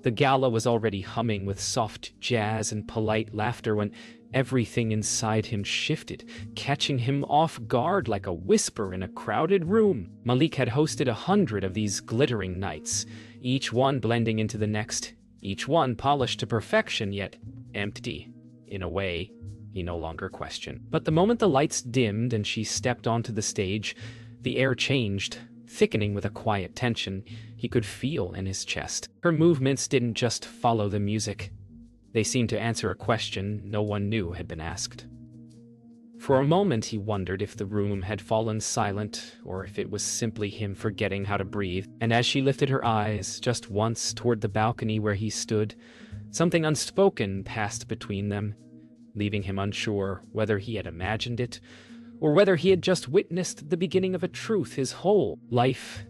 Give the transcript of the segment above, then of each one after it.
The gala was already humming with soft jazz and polite laughter when everything inside him shifted, catching him off guard like a whisper in a crowded room. Malik had hosted 100 of these glittering nights, each one blending into the next, each one polished to perfection, yet empty, in a way he no longer questioned. But the moment the lights dimmed and she stepped onto the stage, the air changed, thickening with a quiet tension he could feel in his chest. Her movements didn't just follow the music. They seemed to answer a question no one knew had been asked. For a moment he wondered if the room had fallen silent or if it was simply him forgetting how to breathe. And as she lifted her eyes just once toward the balcony where he stood, something unspoken passed between them, leaving him unsure whether he had imagined it or whether he had just witnessed the beginning of a truth his whole life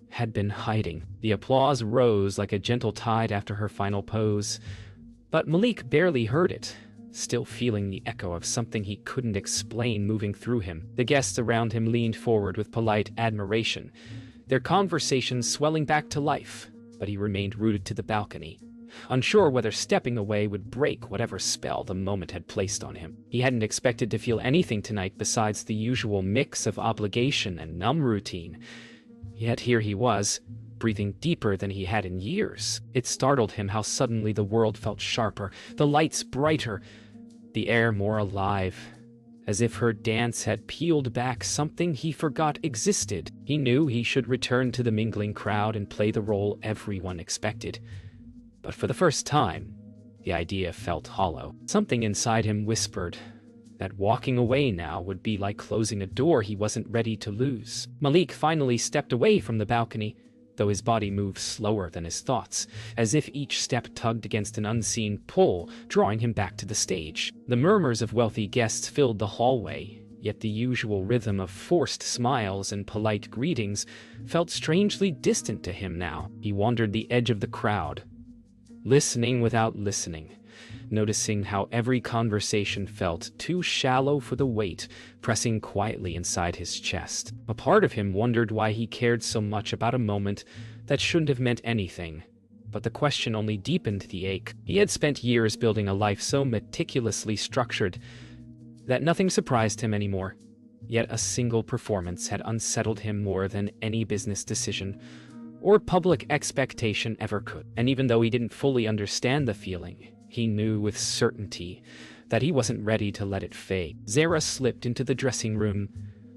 had been hiding. The applause rose like a gentle tide after her final pose, but Malik barely heard it, still feeling the echo of something he couldn't explain moving through him. The guests around him leaned forward with polite admiration, their conversations swelling back to life, but he remained rooted to the balcony, unsure whether stepping away would break whatever spell the moment had placed on him. He hadn't expected to feel anything tonight besides the usual mix of obligation and numb routine. Yet here he was, breathing deeper than he had in years. It startled him how suddenly the world felt sharper, the lights brighter, the air more alive, as if her dance had peeled back something he forgot existed. He knew he should return to the mingling crowd and play the role everyone expected. But for the first time, the idea felt hollow. Something inside him whispered that walking away now would be like closing a door he wasn't ready to lose. Malik finally stepped away from the balcony, though his body moved slower than his thoughts, as if each step tugged against an unseen pull, drawing him back to the stage. The murmurs of wealthy guests filled the hallway, yet the usual rhythm of forced smiles and polite greetings felt strangely distant to him now. He wandered the edge of the crowd, listening without listening, noticing how every conversation felt too shallow for the weight pressing quietly inside his chest. A part of him wondered why he cared so much about a moment that shouldn't have meant anything, but the question only deepened the ache. He had spent years building a life so meticulously structured that nothing surprised him anymore, yet a single performance had unsettled him more than any business decision or public expectation ever could. And even though he didn't fully understand the feeling, he knew with certainty that he wasn't ready to let it fade. Zara slipped into the dressing room,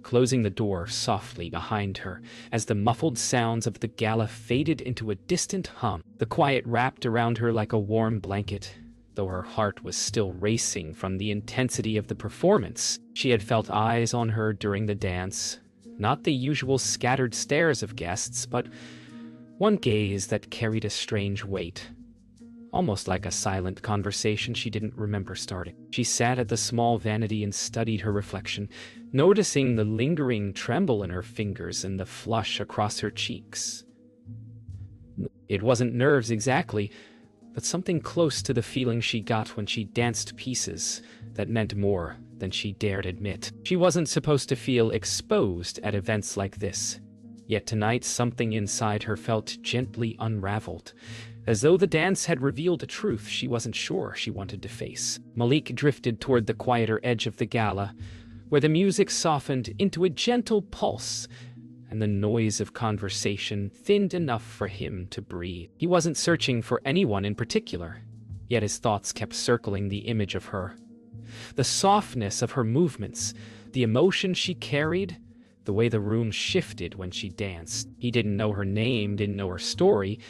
closing the door softly behind her as the muffled sounds of the gala faded into a distant hum. The quiet wrapped around her like a warm blanket, though her heart was still racing from the intensity of the performance. She had felt eyes on her during the dance, not the usual scattered stares of guests, but one gaze that carried a strange weight, almost like a silent conversation she didn't remember starting. She sat at the small vanity and studied her reflection, noticing the lingering tremble in her fingers and the flush across her cheeks. It wasn't nerves exactly, but something close to the feeling she got when she danced pieces that meant more than she dared admit. She wasn't supposed to feel exposed at events like this, yet tonight something inside her felt gently unraveled, as though the dance had revealed a truth she wasn't sure she wanted to face. Malik drifted toward the quieter edge of the gala, where the music softened into a gentle pulse, and the noise of conversation thinned enough for him to breathe. He wasn't searching for anyone in particular, yet his thoughts kept circling the image of her. The softness of her movements, the emotion she carried, the way the room shifted when she danced. He didn't know her name, didn't know her story,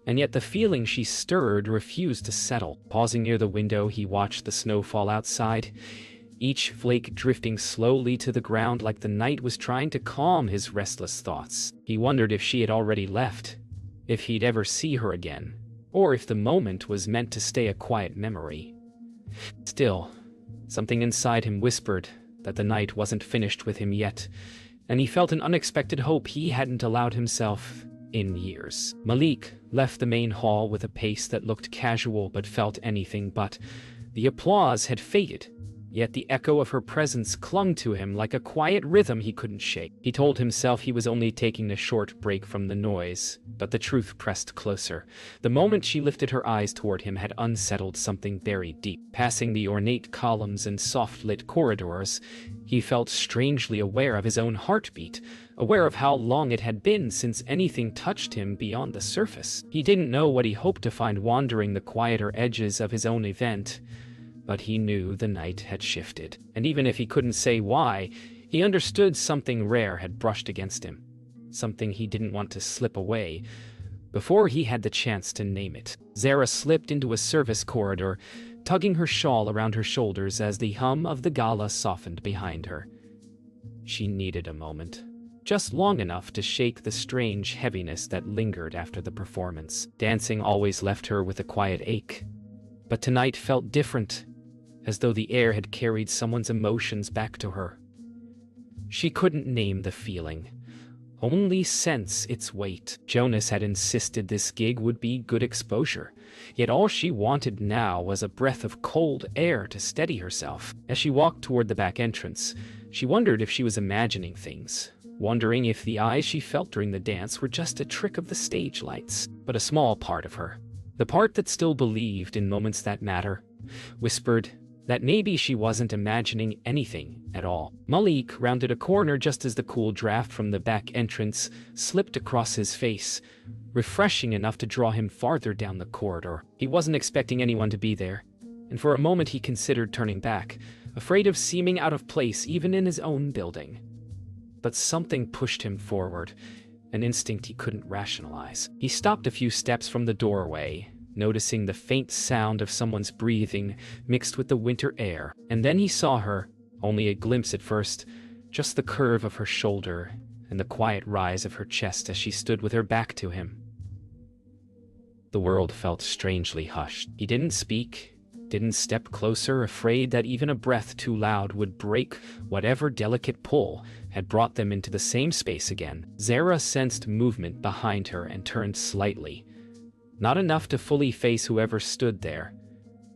and yet the feeling she stirred refused to settle. Pausing near the window, he watched the snow fall outside, each flake drifting slowly to the ground like the night was trying to calm his restless thoughts. He wondered if she had already left, if he'd ever see her again, or if the moment was meant to stay a quiet memory. Still, something inside him whispered that the night wasn't finished with him yet, and he felt an unexpected hope he hadn't allowed himself in years. Malik left the main hall with a pace that looked casual but felt anything but. The applause had faded, yet the echo of her presence clung to him like a quiet rhythm he couldn't shake. He told himself he was only taking a short break from the noise, but the truth pressed closer. The moment she lifted her eyes toward him had unsettled something very deep. Passing the ornate columns and soft-lit corridors, he felt strangely aware of his own heartbeat, aware of how long it had been since anything touched him beyond the surface. He didn't know what he hoped to find wandering the quieter edges of his own event, but he knew the night had shifted. And even if he couldn't say why, he understood something rare had brushed against him, something he didn't want to slip away before he had the chance to name it. Zara slipped into a service corridor, tugging her shawl around her shoulders as the hum of the gala softened behind her. She needed a moment, just long enough to shake the strange heaviness that lingered after the performance. Dancing always left her with a quiet ache, but tonight felt different, as though the air had carried someone's emotions back to her. She couldn't name the feeling, only sense its weight. Jonas had insisted this gig would be good exposure, yet all she wanted now was a breath of cold air to steady herself. As she walked toward the back entrance, she wondered if she was imagining things, wondering if the eyes she felt during the dance were just a trick of the stage lights. But a small part of her, the part that still believed in moments that matter, whispered that maybe she wasn't imagining anything at all. Malik rounded a corner just as the cool draft from the back entrance slipped across his face, refreshing enough to draw him farther down the corridor. He wasn't expecting anyone to be there, and for a moment he considered turning back, afraid of seeming out of place even in his own building. But something pushed him forward, an instinct he couldn't rationalize. He stopped a few steps from the doorway, noticing the faint sound of someone's breathing mixed with the winter air. And then he saw her, only a glimpse at first, just the curve of her shoulder and the quiet rise of her chest as she stood with her back to him. The world felt strangely hushed. He didn't speak, didn't step closer, afraid that even a breath too loud would break whatever delicate pull had brought them into the same space again. Zara sensed movement behind her and turned slightly. Not enough to fully face whoever stood there,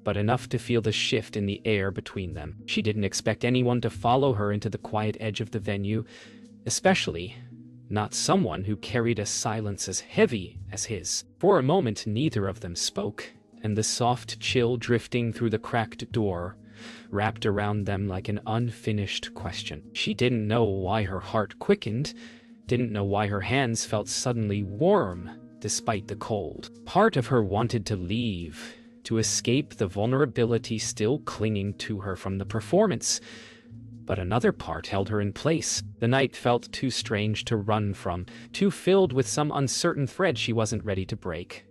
but enough to feel the shift in the air between them. She didn't expect anyone to follow her into the quiet edge of the venue, especially not someone who carried a silence as heavy as his. For a moment, neither of them spoke, and the soft chill drifting through the cracked door wrapped around them like an unfinished question. She didn't know why her heart quickened, didn't know why her hands felt suddenly warm despite the cold. Part of her wanted to leave, to escape the vulnerability still clinging to her from the performance, but another part held her in place. The night felt too strange to run from, too filled with some uncertain thread she wasn't ready to break.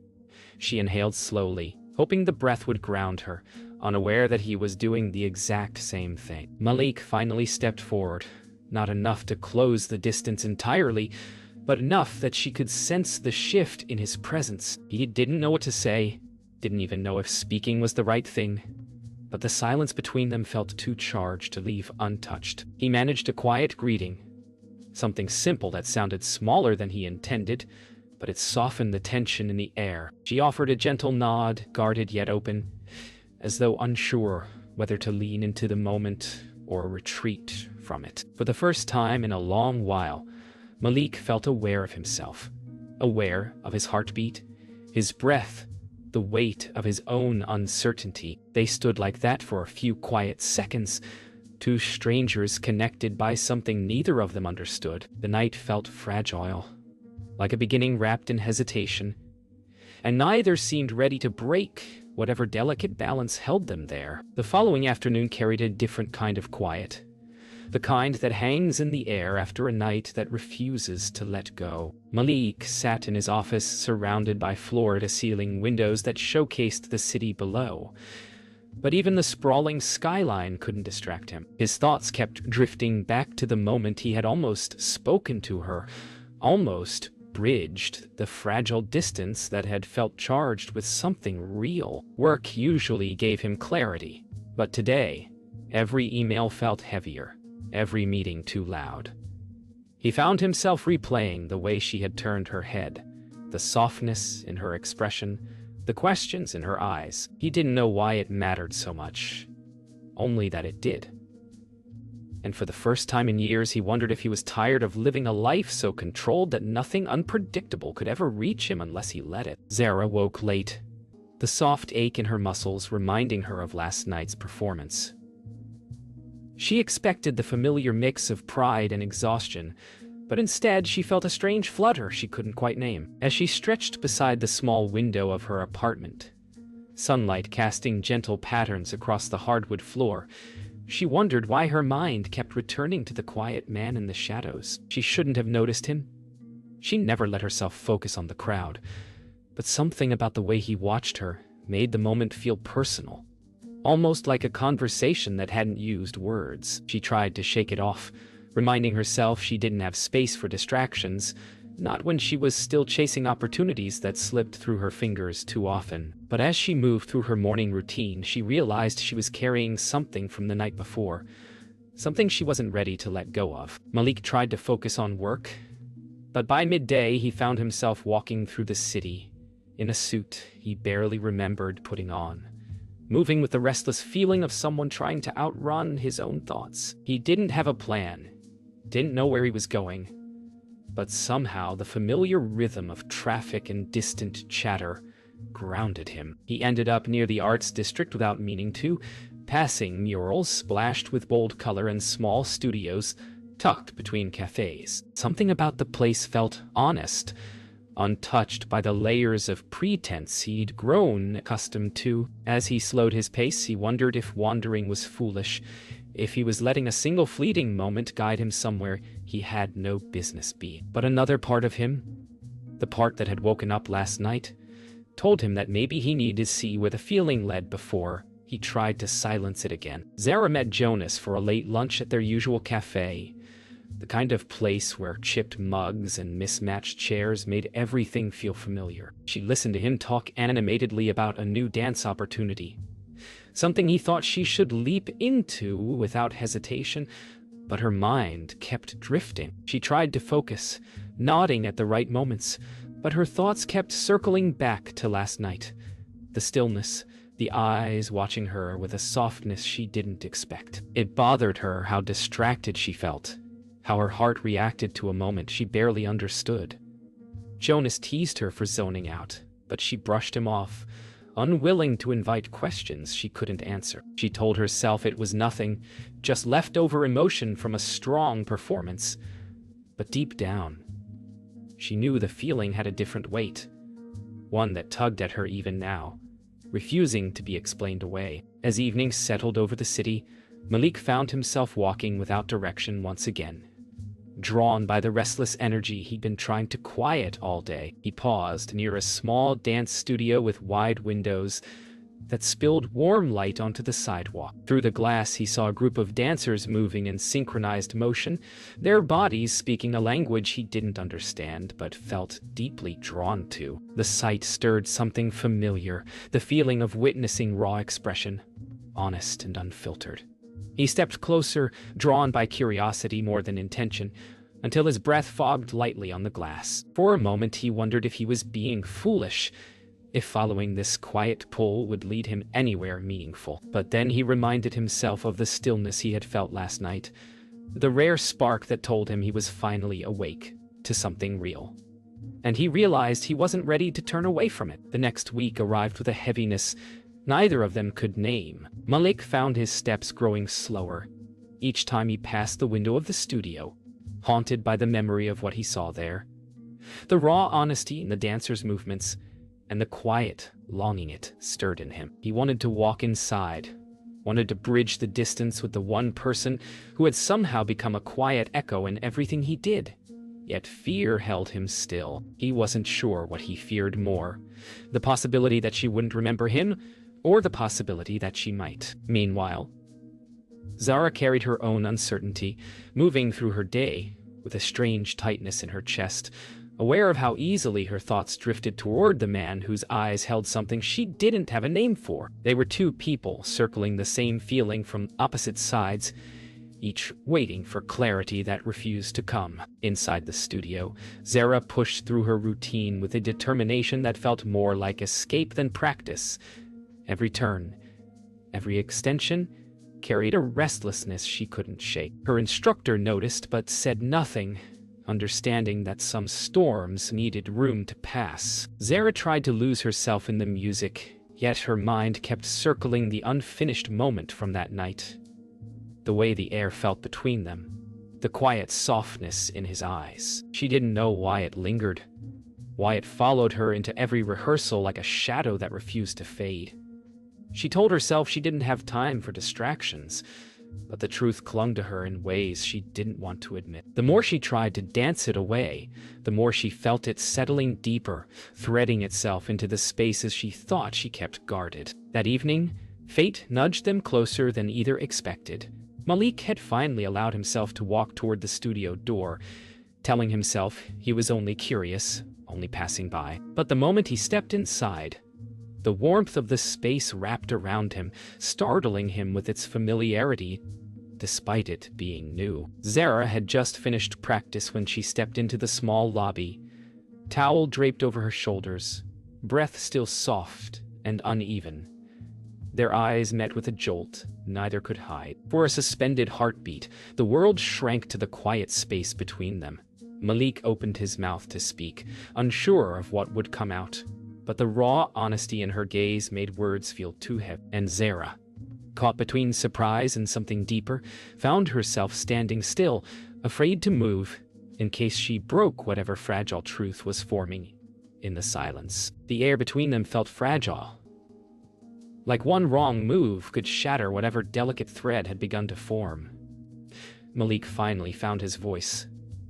She inhaled slowly, hoping the breath would ground her, unaware that he was doing the exact same thing. Malik finally stepped forward, not enough to close the distance entirely, but enough that she could sense the shift in his presence. He didn't know what to say, didn't even know if speaking was the right thing, but the silence between them felt too charged to leave untouched. He managed a quiet greeting, something simple that sounded smaller than he intended, but it softened the tension in the air. She offered a gentle nod, guarded yet open, as though unsure whether to lean into the moment or retreat from it. For the first time in a long while, Malik felt aware of himself, aware of his heartbeat, his breath, the weight of his own uncertainty. They stood like that for a few quiet seconds, two strangers connected by something neither of them understood. The night felt fragile, like a beginning wrapped in hesitation, and neither seemed ready to break whatever delicate balance held them there. The following afternoon carried a different kind of quiet, the kind that hangs in the air after a night that refuses to let go. Malik sat in his office, surrounded by floor-to-ceiling windows that showcased the city below. But even the sprawling skyline couldn't distract him. His thoughts kept drifting back to the moment he had almost spoken to her, almost bridged the fragile distance that had felt charged with something real. Work usually gave him clarity, but today, every email felt heavier, every meeting too loud. He found himself replaying the way she had turned her head, the softness in her expression, the questions in her eyes. He didn't know why it mattered so much, only that it did. And for the first time in years, he wondered if he was tired of living a life so controlled that nothing unpredictable could ever reach him unless he let it. Zara woke late, the soft ache in her muscles reminding her of last night's performance. She expected the familiar mix of pride and exhaustion, but instead she felt a strange flutter she couldn't quite name. As she stretched beside the small window of her apartment, sunlight casting gentle patterns across the hardwood floor, she wondered why her mind kept returning to the quiet man in the shadows. She shouldn't have noticed him. She never let herself focus on the crowd, but something about the way he watched her made the moment feel personal, almost like a conversation that hadn't used words. She tried to shake it off, reminding herself she didn't have space for distractions, not when she was still chasing opportunities that slipped through her fingers too often. But as she moved through her morning routine, she realized she was carrying something from the night before, something she wasn't ready to let go of. Malik tried to focus on work, but by midday he found himself walking through the city in a suit he barely remembered putting on, moving with the restless feeling of someone trying to outrun his own thoughts. He didn't have a plan, didn't know where he was going, but somehow the familiar rhythm of traffic and distant chatter grounded him. He ended up near the arts district without meaning to, passing murals splashed with bold color and small studios tucked between cafes. Something about the place felt honest, untouched by the layers of pretense he'd grown accustomed to. As he slowed his pace, he wondered if wandering was foolish, if he was letting a single fleeting moment guide him somewhere he had no business being. But another part of him, the part that had woken up last night, told him that maybe he needed to see where the feeling led before he tried to silence it again. Zara met Jonas for a late lunch at their usual cafe, the kind of place where chipped mugs and mismatched chairs made everything feel familiar. She listened to him talk animatedly about a new dance opportunity, something he thought she should leap into without hesitation, but her mind kept drifting. She tried to focus, nodding at the right moments, but her thoughts kept circling back to last night. The stillness, the eyes watching her with a softness she didn't expect. It bothered her how distracted she felt, how her heart reacted to a moment she barely understood. Jonas teased her for zoning out, but she brushed him off, unwilling to invite questions she couldn't answer. She told herself it was nothing, just leftover emotion from a strong performance. But deep down, she knew the feeling had a different weight, one that tugged at her even now, refusing to be explained away. As evening settled over the city, Malik found himself walking without direction once again. Drawn by the restless energy he'd been trying to quiet all day, he paused near a small dance studio with wide windows that spilled warm light onto the sidewalk. Through the glass, he saw a group of dancers moving in synchronized motion, their bodies speaking a language he didn't understand but felt deeply drawn to. The sight stirred something familiar, the feeling of witnessing raw expression, honest and unfiltered. He stepped closer, drawn by curiosity more than intention, until his breath fogged lightly on the glass. For a moment he wondered if he was being foolish, if following this quiet pull would lead him anywhere meaningful. But then he reminded himself of the stillness he had felt last night, the rare spark that told him he was finally awake to something real. And he realized he wasn't ready to turn away from it. The next week arrived with a heaviness neither of them could name. Malik found his steps growing slower each time he passed the window of the studio, haunted by the memory of what he saw there. The raw honesty in the dancers' movements and the quiet longing it stirred in him. He wanted to walk inside, wanted to bridge the distance with the one person who had somehow become a quiet echo in everything he did. Yet fear held him still. He wasn't sure what he feared more, the possibility that she wouldn't remember him, or the possibility that she might. Meanwhile, Zara carried her own uncertainty, moving through her day with a strange tightness in her chest, aware of how easily her thoughts drifted toward the man whose eyes held something she didn't have a name for. They were two people circling the same feeling from opposite sides, each waiting for clarity that refused to come. Inside the studio, Zara pushed through her routine with a determination that felt more like escape than practice. Every turn, every extension, carried a restlessness she couldn't shake. Her instructor noticed but said nothing, understanding that some storms needed room to pass. Zara tried to lose herself in the music, yet her mind kept circling the unfinished moment from that night. The way the air felt between them, the quiet softness in his eyes. She didn't know why it lingered, why it followed her into every rehearsal like a shadow that refused to fade. She told herself she didn't have time for distractions, but the truth clung to her in ways she didn't want to admit. The more she tried to dance it away, the more she felt it settling deeper, threading itself into the spaces she thought she kept guarded. That evening, fate nudged them closer than either expected. Malik had finally allowed himself to walk toward the studio door, telling himself he was only curious, only passing by. But the moment he stepped inside, the warmth of the space wrapped around him, startling him with its familiarity, despite it being new. Zara had just finished practice when she stepped into the small lobby, towel draped over her shoulders, breath still soft and uneven. Their eyes met with a jolt neither could hide. For a suspended heartbeat, the world shrank to the quiet space between them. Malik opened his mouth to speak, unsure of what would come out, but the raw honesty in her gaze made words feel too heavy. And Zara, caught between surprise and something deeper, found herself standing still, afraid to move, in case she broke whatever fragile truth was forming in the silence. The air between them felt fragile, like one wrong move could shatter whatever delicate thread had begun to form. Malik finally found his voice,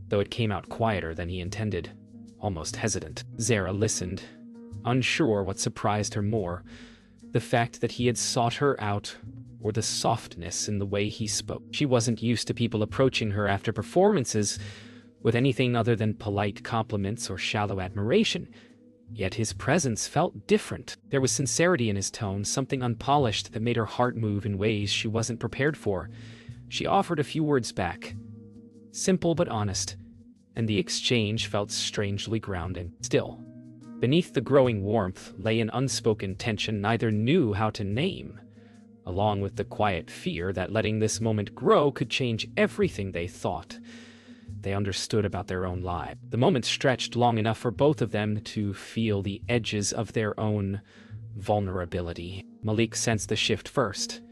though it came out quieter than he intended, almost hesitant. Zara listened, unsure what surprised her more, the fact that he had sought her out, or the softness in the way he spoke. She wasn't used to people approaching her after performances with anything other than polite compliments or shallow admiration. Yet his presence felt different. There was sincerity in his tone, something unpolished that made her heart move in ways she wasn't prepared for. She offered a few words back, simple but honest, and the exchange felt strangely grounding. Still, beneath the growing warmth lay an unspoken tension neither knew how to name, along with the quiet fear that letting this moment grow could change everything they thought they understood about their own lives. The moment stretched long enough for both of them to feel the edges of their own vulnerability. Malik sensed the shift first,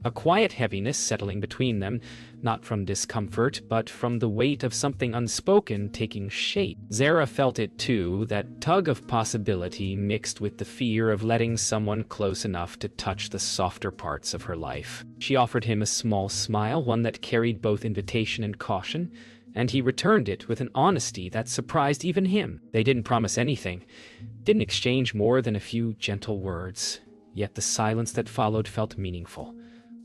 a quiet heaviness settling between them, not from discomfort, but from the weight of something unspoken taking shape. Zara felt it too, that tug of possibility mixed with the fear of letting someone close enough to touch the softer parts of her life. She offered him a small smile, one that carried both invitation and caution, and he returned it with an honesty that surprised even him. They didn't promise anything, didn't exchange more than a few gentle words, yet the silence that followed felt meaningful,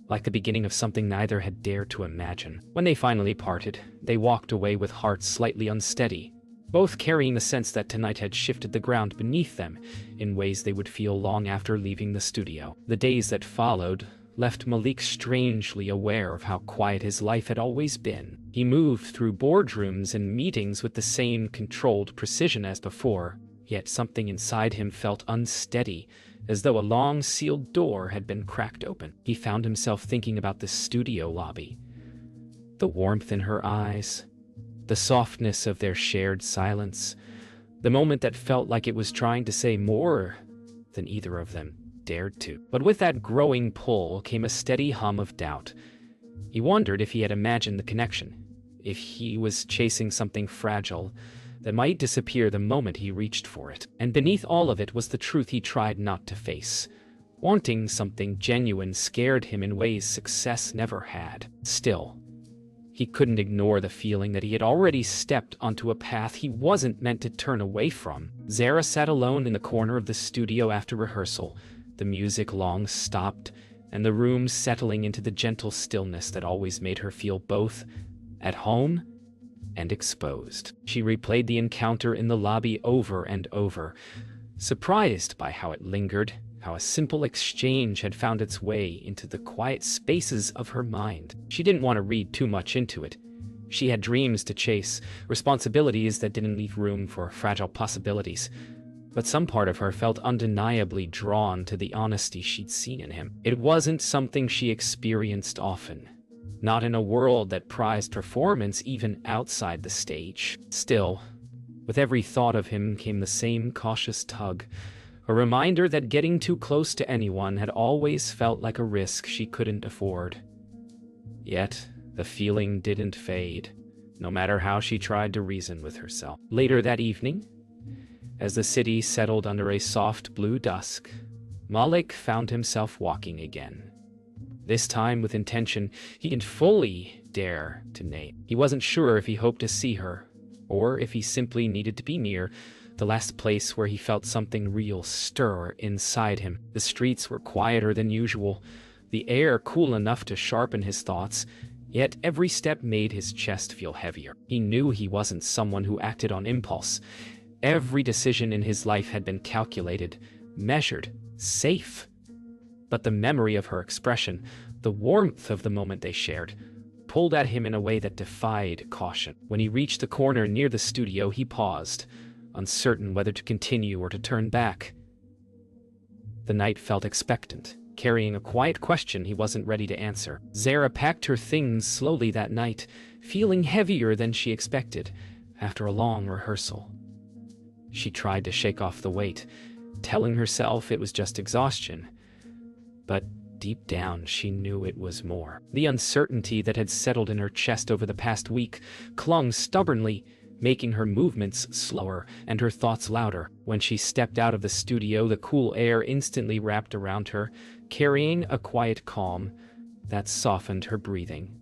like the beginning of something neither had dared to imagine. When they finally parted, they walked away with hearts slightly unsteady, both carrying the sense that tonight had shifted the ground beneath them in ways they would feel long after leaving the studio. The days that followed left Malik strangely aware of how quiet his life had always been. He moved through boardrooms and meetings with the same controlled precision as before, yet something inside him felt unsteady, as though a long sealed door had been cracked open. He found himself thinking about the studio lobby, the warmth in her eyes, the softness of their shared silence, the moment that felt like it was trying to say more than either of them dared to. But with that growing pull came a steady hum of doubt. He wondered if he had imagined the connection, if he was chasing something fragile that might disappear the moment he reached for it. And beneath all of it was the truth he tried not to face. Wanting something genuine scared him in ways success never had. Still, he couldn't ignore the feeling that he had already stepped onto a path he wasn't meant to turn away from. Zara sat alone in the corner of the studio after rehearsal, the music long stopped, and the room settling into the gentle stillness that always made her feel both at home and exposed. She replayed the encounter in the lobby over and over, surprised by how it lingered, how a simple exchange had found its way into the quiet spaces of her mind. She didn't want to read too much into it. She had dreams to chase, responsibilities that didn't leave room for fragile possibilities. but some part of her felt undeniably drawn to the honesty she'd seen in him. It wasn't something she experienced often, not in a world that prized performance even outside the stage. Still, with every thought of him came the same cautious tug, a reminder that getting too close to anyone had always felt like a risk she couldn't afford. Yet, the feeling didn't fade, no matter how she tried to reason with herself. Later that evening, as the city settled under a soft blue dusk, Malik found himself walking again. This time with intention he didn't fully dare to name. He wasn't sure if he hoped to see her, or if he simply needed to be near the last place where he felt something real stir inside him. The streets were quieter than usual, the air cool enough to sharpen his thoughts, yet every step made his chest feel heavier. He knew he wasn't someone who acted on impulse. Every decision in his life had been calculated, measured, safe. But the memory of her expression, the warmth of the moment they shared, pulled at him in a way that defied caution. When he reached the corner near the studio, he paused, uncertain whether to continue or to turn back. The night felt expectant, carrying a quiet question he wasn't ready to answer. Zara packed her things slowly that night, feeling heavier than she expected after a long rehearsal. She tried to shake off the weight, telling herself it was just exhaustion. But deep down, she knew it was more. The uncertainty that had settled in her chest over the past week clung stubbornly, making her movements slower and her thoughts louder. When she stepped out of the studio, the cool air instantly wrapped around her, carrying a quiet calm that softened her breathing.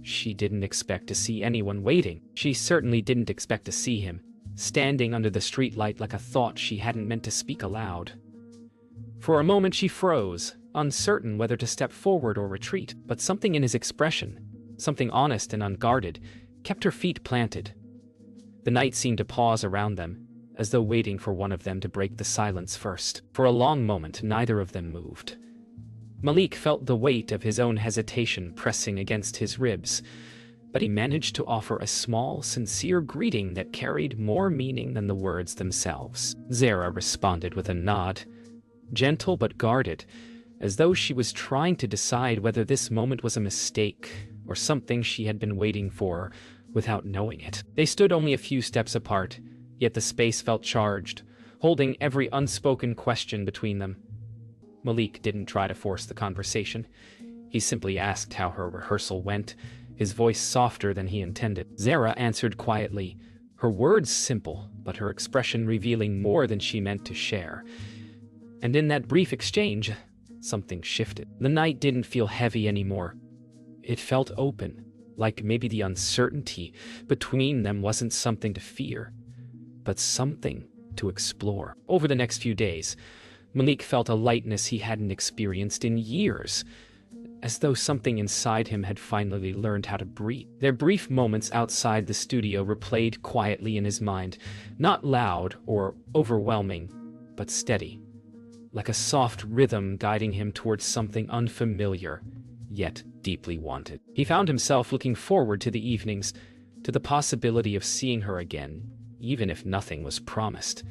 She didn't expect to see anyone waiting. She certainly didn't expect to see him, standing under the streetlight like a thought she hadn't meant to speak aloud. For a moment she froze, uncertain whether to step forward or retreat, but something in his expression, something honest and unguarded, kept her feet planted. The night seemed to pause around them, as though waiting for one of them to break the silence first. For a long moment, neither of them moved. Malik felt the weight of his own hesitation pressing against his ribs, but he managed to offer a small, sincere greeting that carried more meaning than the words themselves. Zara responded with a nod, gentle but guarded, as though she was trying to decide whether this moment was a mistake or something she had been waiting for without knowing it. They stood only a few steps apart, yet the space felt charged, holding every unspoken question between them. Malik didn't try to force the conversation. He simply asked how her rehearsal went, his voice softer than he intended. Zara answered quietly, her words simple, but her expression revealing more than she meant to share. And in that brief exchange, something shifted. The night didn't feel heavy anymore. It felt open, like maybe the uncertainty between them wasn't something to fear, but something to explore. Over the next few days, Malik felt a lightness he hadn't experienced in years, as though something inside him had finally learned how to breathe. Their brief moments outside the studio replayed quietly in his mind, not loud or overwhelming, but steady, like a soft rhythm guiding him towards something unfamiliar, yet deeply wanted. He found himself looking forward to the evenings, to the possibility of seeing her again, even if nothing was promised.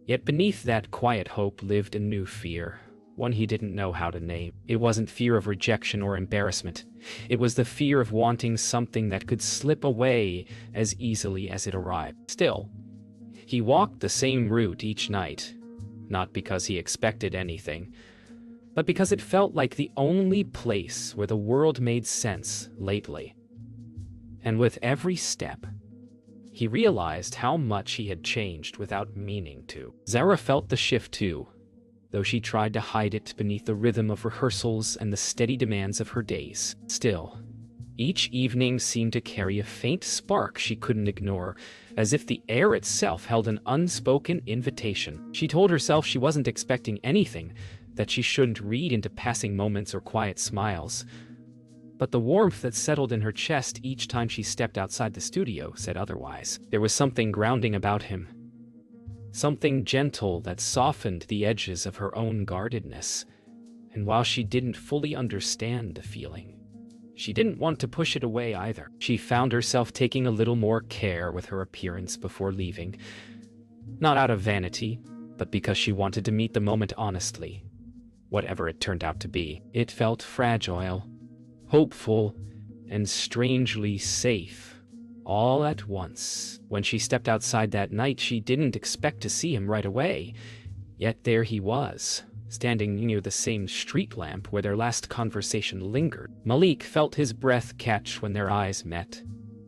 Yet beneath that quiet hope lived a new fear, one he didn't know how to name. It wasn't fear of rejection or embarrassment. It was the fear of wanting something that could slip away as easily as it arrived. Still, he walked the same route each night, not because he expected anything, but because it felt like the only place where the world made sense lately. And with every step, he realized how much he had changed without meaning to. Zara felt the shift too, though she tried to hide it beneath the rhythm of rehearsals and the steady demands of her days. Still, each evening seemed to carry a faint spark she couldn't ignore, as if the air itself held an unspoken invitation. She told herself she wasn't expecting anything, that she shouldn't read into passing moments or quiet smiles. But the warmth that settled in her chest each time she stepped outside the studio said otherwise. There was something grounding about him, something gentle that softened the edges of her own guardedness. And while she didn't fully understand the feeling, she didn't want to push it away either. She found herself taking a little more care with her appearance before leaving, Not out of vanity, but because she wanted to meet the moment honestly. Whatever it turned out to be, it felt fragile, hopeful, and strangely safe, all at once. When she stepped outside that night, she didn't expect to see him right away, yet there he was, standing near the same street lamp where their last conversation lingered. Malik felt his breath catch when their eyes met,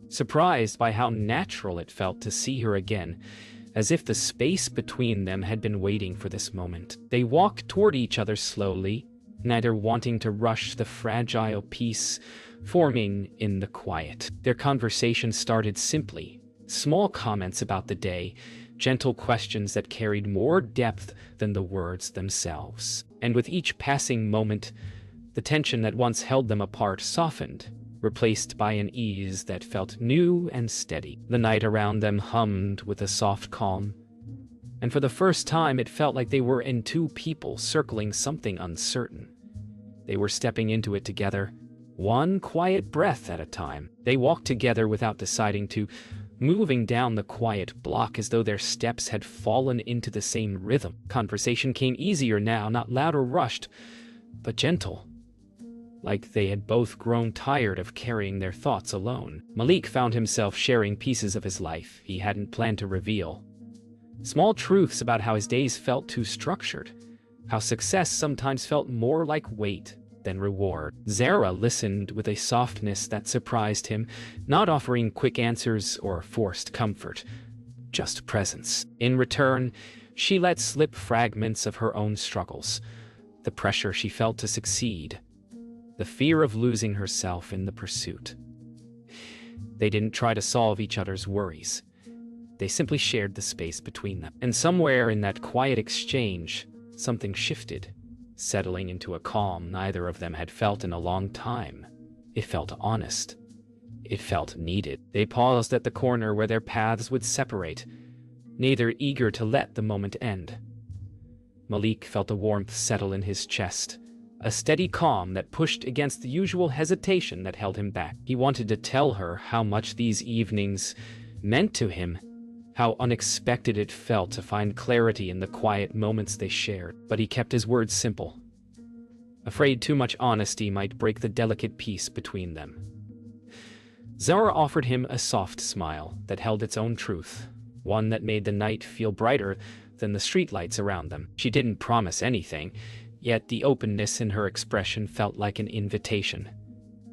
surprised by how natural it felt to see her again, as if the space between them had been waiting for this moment. They walked toward each other slowly, neither wanting to rush the fragile peace forming in the quiet. Their conversation started simply, small comments about the day, gentle questions that carried more depth than the words themselves. And with each passing moment, the tension that once held them apart softened, replaced by an ease that felt new and steady. The night around them hummed with a soft calm, and for the first time it felt like they were in two people circling something uncertain. They were stepping into it together, one quiet breath at a time. They walked together without deciding to, moving down the quiet block as though their steps had fallen into the same rhythm. Conversation came easier now, not loud or rushed, but gentle, like they had both grown tired of carrying their thoughts alone. Malik found himself sharing pieces of his life he hadn't planned to reveal. Small truths about how his days felt too structured, how success sometimes felt more like weight than reward. Zara listened with a softness that surprised him, not offering quick answers or forced comfort, just presence. In return, she let slip fragments of her own struggles, the pressure she felt to succeed, the fear of losing herself in the pursuit. They didn't try to solve each other's worries. They simply shared the space between them. And somewhere in that quiet exchange, something shifted, settling into a calm neither of them had felt in a long time. It felt honest. It felt needed. They paused at the corner where their paths would separate, neither eager to let the moment end. Malik felt a warmth settle in his chest, a steady calm that pushed against the usual hesitation that held him back. He wanted to tell her how much these evenings meant to him, how unexpected it felt to find clarity in the quiet moments they shared, but he kept his words simple, afraid too much honesty might break the delicate peace between them. Zara offered him a soft smile that held its own truth, one that made the night feel brighter than the streetlights around them. She didn't promise anything, yet the openness in her expression felt like an invitation.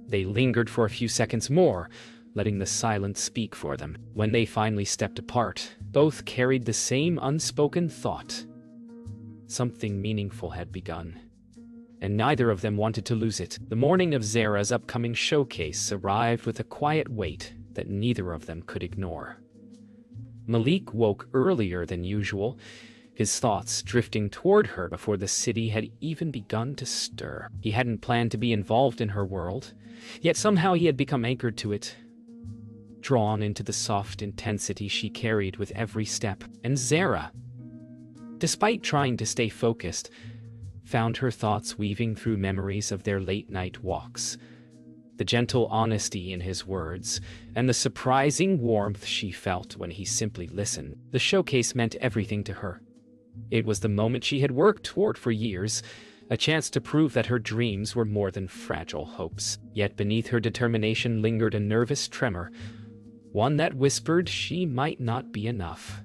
They lingered for a few seconds more, letting the silence speak for them. When they finally stepped apart, both carried the same unspoken thought. Something meaningful had begun, and neither of them wanted to lose it. The morning of Zara's upcoming showcase arrived with a quiet weight that neither of them could ignore. Malik woke earlier than usual, his thoughts drifting toward her before the city had even begun to stir. He hadn't planned to be involved in her world, yet somehow he had become anchored to it, drawn into the soft intensity she carried with every step. And Zara, despite trying to stay focused, found her thoughts weaving through memories of their late-night walks, the gentle honesty in his words, and the surprising warmth she felt when he simply listened. The showcase meant everything to her. It was the moment she had worked toward for years, a chance to prove that her dreams were more than fragile hopes. Yet beneath her determination lingered a nervous tremor, one that whispered she might not be enough.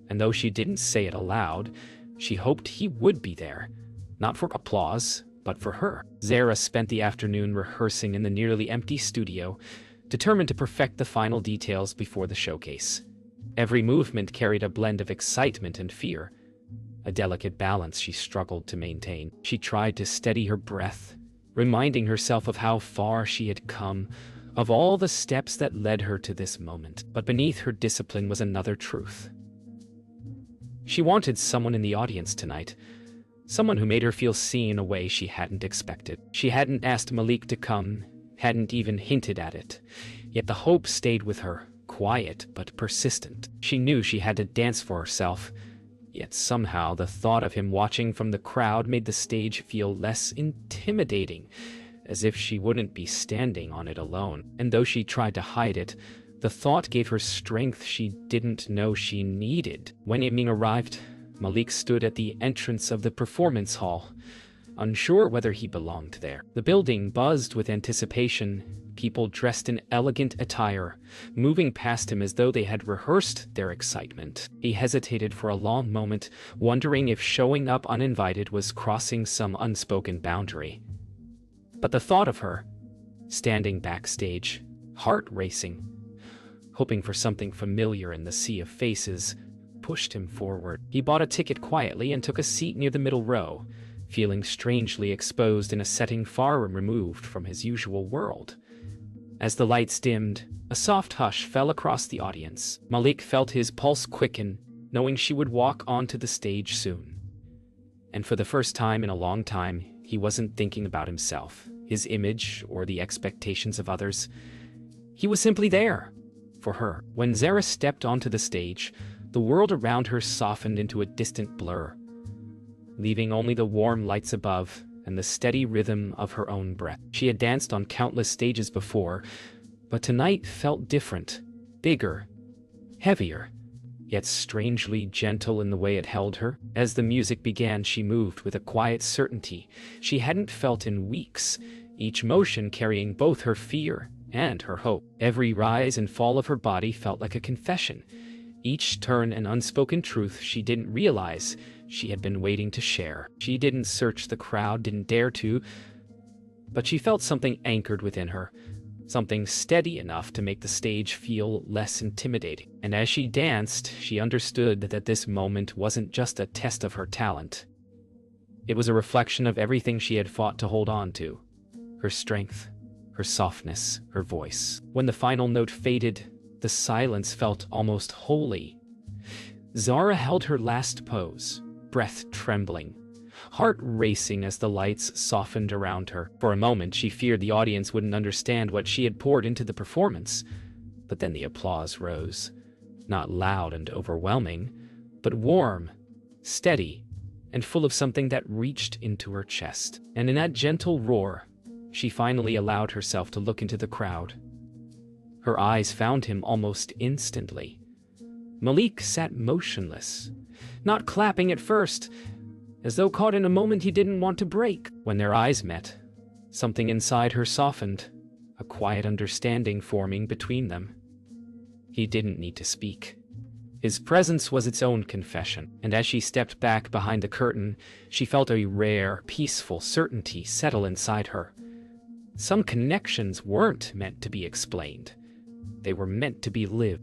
And though she didn't say it aloud, she hoped he would be there, not for applause, but for her. Zara spent the afternoon rehearsing in the nearly empty studio, determined to perfect the final details before the showcase. Every movement carried a blend of excitement and fear, a delicate balance she struggled to maintain. She tried to steady her breath, reminding herself of how far she had come, of all the steps that led her to this moment. But beneath her discipline was another truth. She wanted someone in the audience tonight, someone who made her feel seen in a way she hadn't expected. She hadn't asked Malik to come, hadn't even hinted at it, yet the hope stayed with her, quiet but persistent. She knew she had to dance for herself, yet somehow the thought of him watching from the crowd made the stage feel less intimidating, as if she wouldn't be standing on it alone. And though she tried to hide it, The thought gave her strength she didn't know she needed. When evening arrived, Malik stood at the entrance of the performance hall, unsure whether he belonged there. The building buzzed with anticipation, people dressed in elegant attire, moving past him as though they had rehearsed their excitement. He hesitated for a long moment, wondering if showing up uninvited was crossing some unspoken boundary. But the thought of her, standing backstage, heart racing, hoping for something familiar in the sea of faces, pushed him forward. He bought a ticket quietly and took a seat near the middle row, feeling strangely exposed in a setting far removed from his usual world. As the lights dimmed, a soft hush fell across the audience. Malik felt his pulse quicken, knowing she would walk onto the stage soon. And for the first time in a long time, he wasn't thinking about himself, his image, or the expectations of others. He was simply there, for her. When Zara stepped onto the stage, the world around her softened into a distant blur, leaving only the warm lights above and the steady rhythm of her own breath. She had danced on countless stages before, but tonight felt different, bigger, heavier, yet strangely gentle in the way it held her. As the music began, she moved with a quiet certainty she hadn't felt in weeks, each motion carrying both her fear and her hope. Every rise and fall of her body felt like a confession, each turn an unspoken truth she didn't realize she had been waiting to share. She didn't search the crowd, didn't dare to, but she felt something anchored within her, something steady enough to make the stage feel less intimidating. And as she danced, she understood that this moment wasn't just a test of her talent. It was a reflection of everything she had fought to hold on to, her strength, her softness, her voice. When the final note faded, the silence felt almost holy. Zara held her last pose, breath trembling, heart racing as the lights softened around her. For a moment, she feared the audience wouldn't understand what she had poured into the performance. But then the applause rose, not loud and overwhelming, but warm, steady, and full of something that reached into her chest. And in that gentle roar, she finally allowed herself to look into the crowd. Her eyes found him almost instantly. Malik sat motionless, not clapping at first, as though caught in a moment he didn't want to break. When their eyes met, something inside her softened, a quiet understanding forming between them. He didn't need to speak. His presence was its own confession, and as she stepped back behind the curtain, she felt a rare, peaceful certainty settle inside her. Some connections weren't meant to be explained. They were meant to be lived.